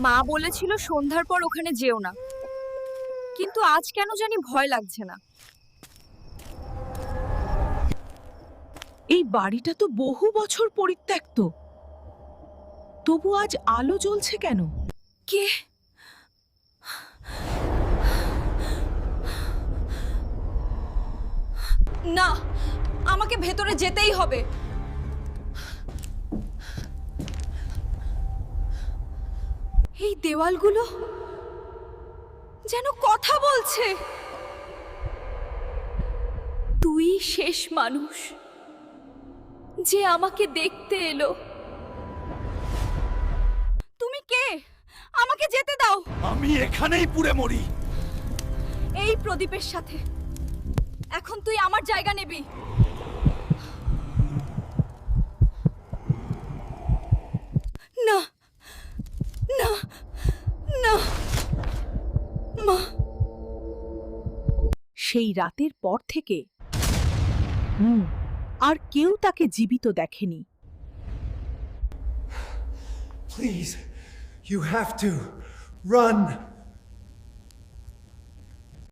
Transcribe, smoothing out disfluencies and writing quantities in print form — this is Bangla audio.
মা বলেছিল সন্ধ্যার পর ওখানে যেও না, কিন্তু আজ কেন জানি ভয় লাগছে না। এই বাড়িটা তো বহু বছর পরিত্যক্ত, তবু আজ আলো জ্বলছে কেন? কে? না, আমাকে ভেতরে যেতেই হবে। এই দেওয়ালগুলো যেন কথা বলছে। তুই শেষ মানুষ যে আমাকে দেখতে এলো। তুমি কে? আমাকে যেতে দাও। আমি এখানেই পুড়ে মরি। এই প্রদীপের সাথে এখন তুই আমার জায়গা নিবি। না না না, মা। সেই রাতের পর থেকে আর কেউ তাকে জীবিত দেখেনি। Please, you have to run.